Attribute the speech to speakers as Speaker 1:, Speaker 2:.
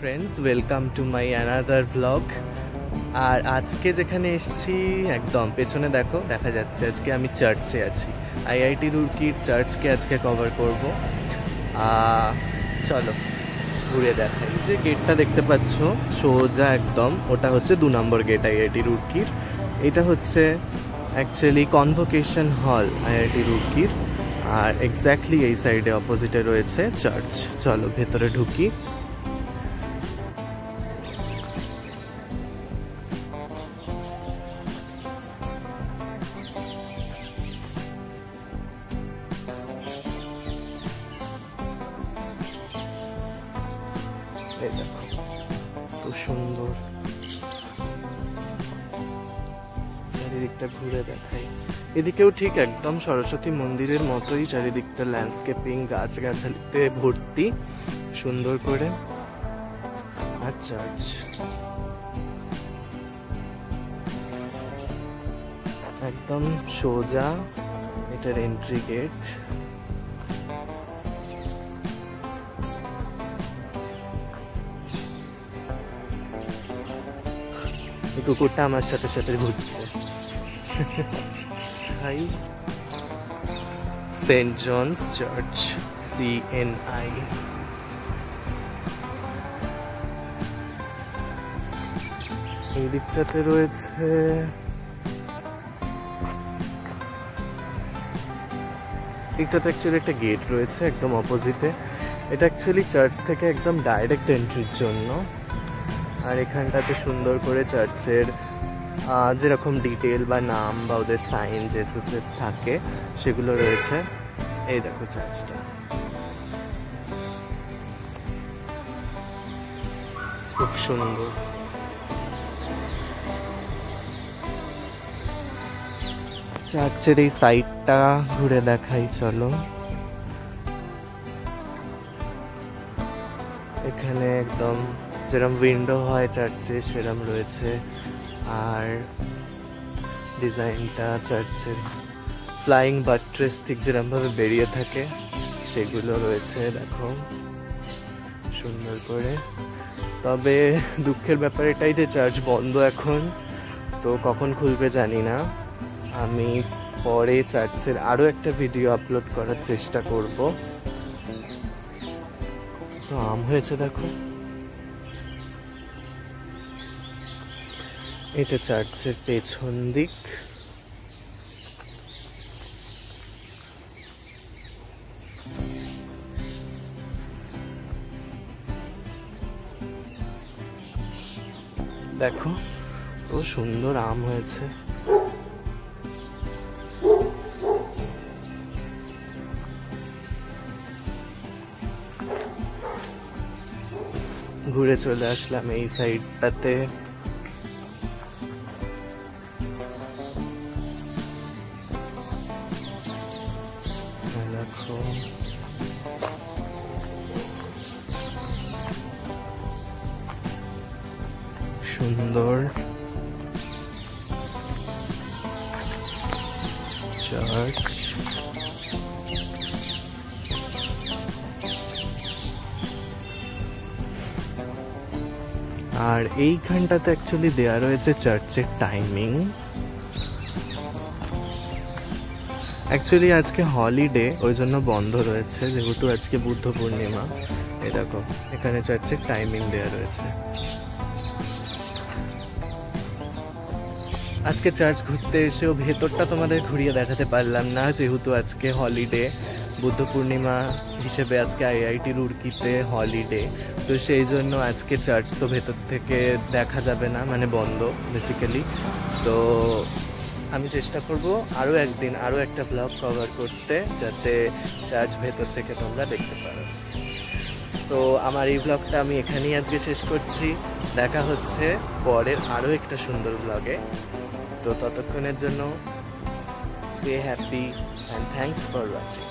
Speaker 1: Friends, welcome to my another blog. আর আজকে যেখানে এসেছি একদম পেছনে দেখা যাচ্ছে আজকে আমি চার্চে আছি। আইআইটি রুরকির চার্চকে আজকে কভার করব। চলো ঘুরে দেখাই। যে গেটটা দেখতে পাচ্ছ সোজা একদম, ওটা হচ্ছে 2 নম্বর গেট আইআইটি রুরকির। এটা হচ্ছে অ্যাকচুয়ালি কনভোকেশন হল আইআইটি রুরকির। আর এক্স্যাক্টলি এই সাইডে অপোজিটে রয়েছে চার্চ। চলো ভেতরে ঢুকি। দেখো তো সুন্দর, চারিদিকটা ঘুরে দেখাই। এদিকেও ঠিক একদম সরস্বতী মন্দিরের মতোই চারিদিকটা ল্যান্ডস্কেপিং, গাছগাছালিতে ভর্তি সুন্দর করে। আর চার্চ একদম সোজা, এটার এন্ট্রি গেট। কুকুরটা আমার সাথে সাথে ঘুরছে। Hi, Saint John's church, CNI। এই দিকটাতে রয়েছে দিকটাতে অ্যাকচুয়ালি একটা গেট রয়েছে একদম অপোজিটে। এটা অ্যাকচুয়ালি চার্চ থেকে একদম ডাইরেক্ট এন্ট্রির জন্য। আর এখানটাতে সুন্দর করে চার্চের যেরকম ডিটেল বা নাম বা ওদের সাইন জেসুসের থাকে সেগুলো রয়েছে। এই দেখো চার্চটা খুব সুন্দর। চার্চের এই সাইডটা ঘুরে দেখাই চলো। এখানে একদম যেরকম উইন্ডো হয় চার্চে সেরকম রয়েছে। আর ডিজাইনটা চার্চের ফ্লাইং বাট্রেস ঠিক যেরকমভাবে বেরিয়ে থাকে সেগুলো রয়েছে দেখো সুন্দর করে। তবে দুঃখের ব্যাপার এটাই যে চার্চ বন্ধ এখন, তো কখন খুলবে জানি না। আমি পরে চার্চের আরও একটা ভিডিও আপলোড করার চেষ্টা করব। তো আম হয়েছে দেখো। এটা চার্চের পেছন দিক। দেখো তো সুন্দর আম হয়েছে। ঘুরে চলে আসলাম এই সাইডটাতে। দেখো সুন্দর চার্চ। আর এইখানটাতে অ্যাকচুয়ালি দেয়া রয়েছে চার্চের টাইমিং। অ্যাকচুয়ালি আজকে হলিডে, ওই জন্য বন্ধ রয়েছে, যেহেতু আজকে বুদ্ধ পূর্ণিমা। এই দেখো এখানে চার্চের টাইমিং দেয়া রয়েছে। আজকে চার্চ ঘুরতে এসেও ভেতরটা তোমাদের ঘুরিয়ে দেখাতে পারলাম না, যেহেতু আজকে হলিডে, বুদ্ধ পূর্ণিমা হিসেবে আজকে আইআইটি রুরকিতে হলিডে। তো সেই জন্য আজকে চার্চ তো ভেতর থেকে দেখা যাবে না, মানে বন্ধ বেসিক্যালি। তো আমি চেষ্টা করব আরও একদিন আরও একটা ব্লগ কভার করতে, যাতে চার্চ ভেতর থেকে তোমরা দেখতে পারো। তো আমার এই ব্লগটা আমি এখানেই আজকে শেষ করছি। দেখা হচ্ছে পরের আরও একটা সুন্দর ব্লগে। তো ততক্ষণের জন্য stay happy and thanks for watching.